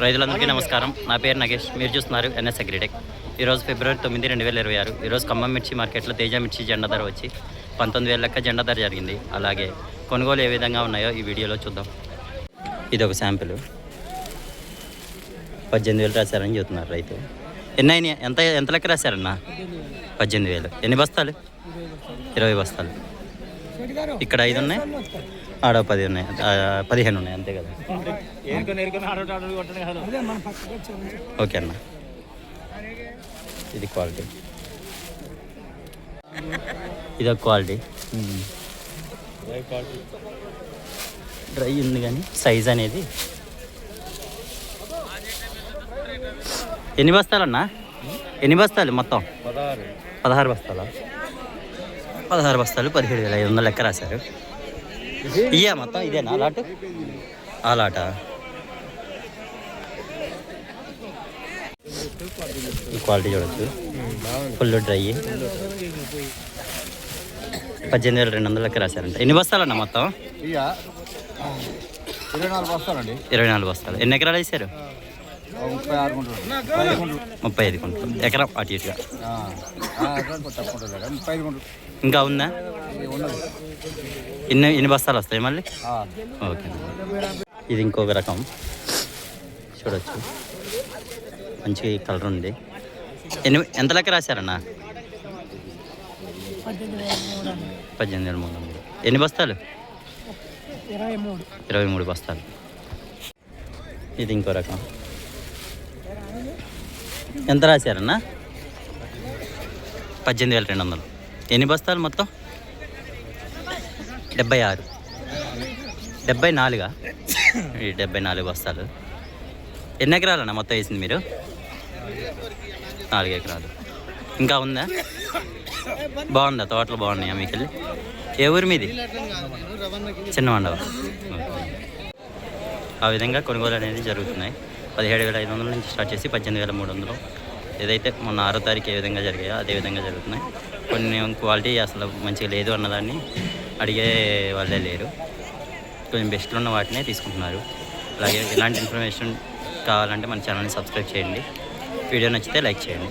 రైతులందరికీ నమస్కారం. నా పేరు నగేష్. మీరు చూస్తున్నారు ఎన్ఎస్ అగ్రిటెక్. ఈరోజు ఫిబ్రవరి 9, 2026. ఈరోజు ఖమ్మం మిర్చి మార్కెట్లో తేజ మిర్చి జెండా ధర వచ్చి 19,000 లెక్క జెండా ధర జరిగింది. అలాగే కొనుగోలు ఏ విధంగా ఉన్నాయో ఈ వీడియోలో చూద్దాం. ఇది ఒక శాంపిల్. 18,000 రాశారని చెబుతున్నారు రైతు. ఎన్ని ఎంత లెక్క రాశారన్నా? 18,000. ఎన్ని బస్తాలు? 20 బస్తాలు. ఇక్కడ 5 ఉన్నాయి, ఆడ 10 ఉన్నాయి, 15 ఉన్నాయి, అంతే కదా? ఓకే అన్న. ఇది క్వాలిటీ, ఇదొక క్వాలిటీ. డ్రై ఉంది కానీ సైజ్ అనేది. ఎన్ని బస్తాలన్నా? ఎన్ని బస్తాలు మొత్తం? 16 బస్తాలా? 16 బస్తాలు 17,500 లెక్క రాశారు. ఇయ్యా మొత్తం ఇదేనా అలాటు? అలాట. ఈ క్వాలిటీ చూడొచ్చు, ఫుల్ డ్రై. 18,200 లెక్క రాశారంట. ఎన్ని బస్తాలన్నా మొత్తం? 24 బస్తాలు. ఎన్ని ఎకరాలు వేసారు? 35 గుంటలు. ఎకరం అటు ఇటుగా. ఇంకా ఉందా? ఎన్ని బస్తాలు వస్తాయి మళ్ళీ? ఓకే. ఇది ఇంకొక రకం చూడొచ్చు, మంచి కలర్ ఉంది. ఎంత లెక్క రాశారన్నా? 18,300. ఎన్ని బస్తాలు? 23 బస్తాలు. ఇది ఇంకో రకం. ఎంత రాశారన్నా? 18,200. ఎన్ని బస్తాలు మొత్తం? 76. 74. ఈ 74 బస్తాలు. ఎన్ని ఎకరాలన్నా మొత్తం వేసింది మీరు? 4 ఎకరాలు. ఇంకా ఉందా? బాగుందా? తోటలు బాగున్నాయా మీకు? వెళ్ళి ఏ ఊరు మీది? చిన్న మండవ. ఆ విధంగా కొనుగోలు అనేది జరుగుతున్నాయి. 17,500 నుంచి స్టార్ట్ చేసి 18,300. ఏదైతే మొన్న 6వ తారీఖు ఏ విధంగా జరిగాయో అదే విధంగా జరుగుతున్నాయి. కొన్ని క్వాలిటీ అసలు మంచిగా లేదు అన్నదాన్ని అడిగే వాళ్ళే లేరు. కొంచెం బెస్ట్లో ఉన్న వాటినే తీసుకుంటున్నారు. అలాగే ఇలాంటి ఇన్ఫర్మేషన్ కావాలంటే మన ఛానల్ని సబ్స్క్రైబ్ చేయండి. వీడియో నచ్చితే లైక్ చేయండి.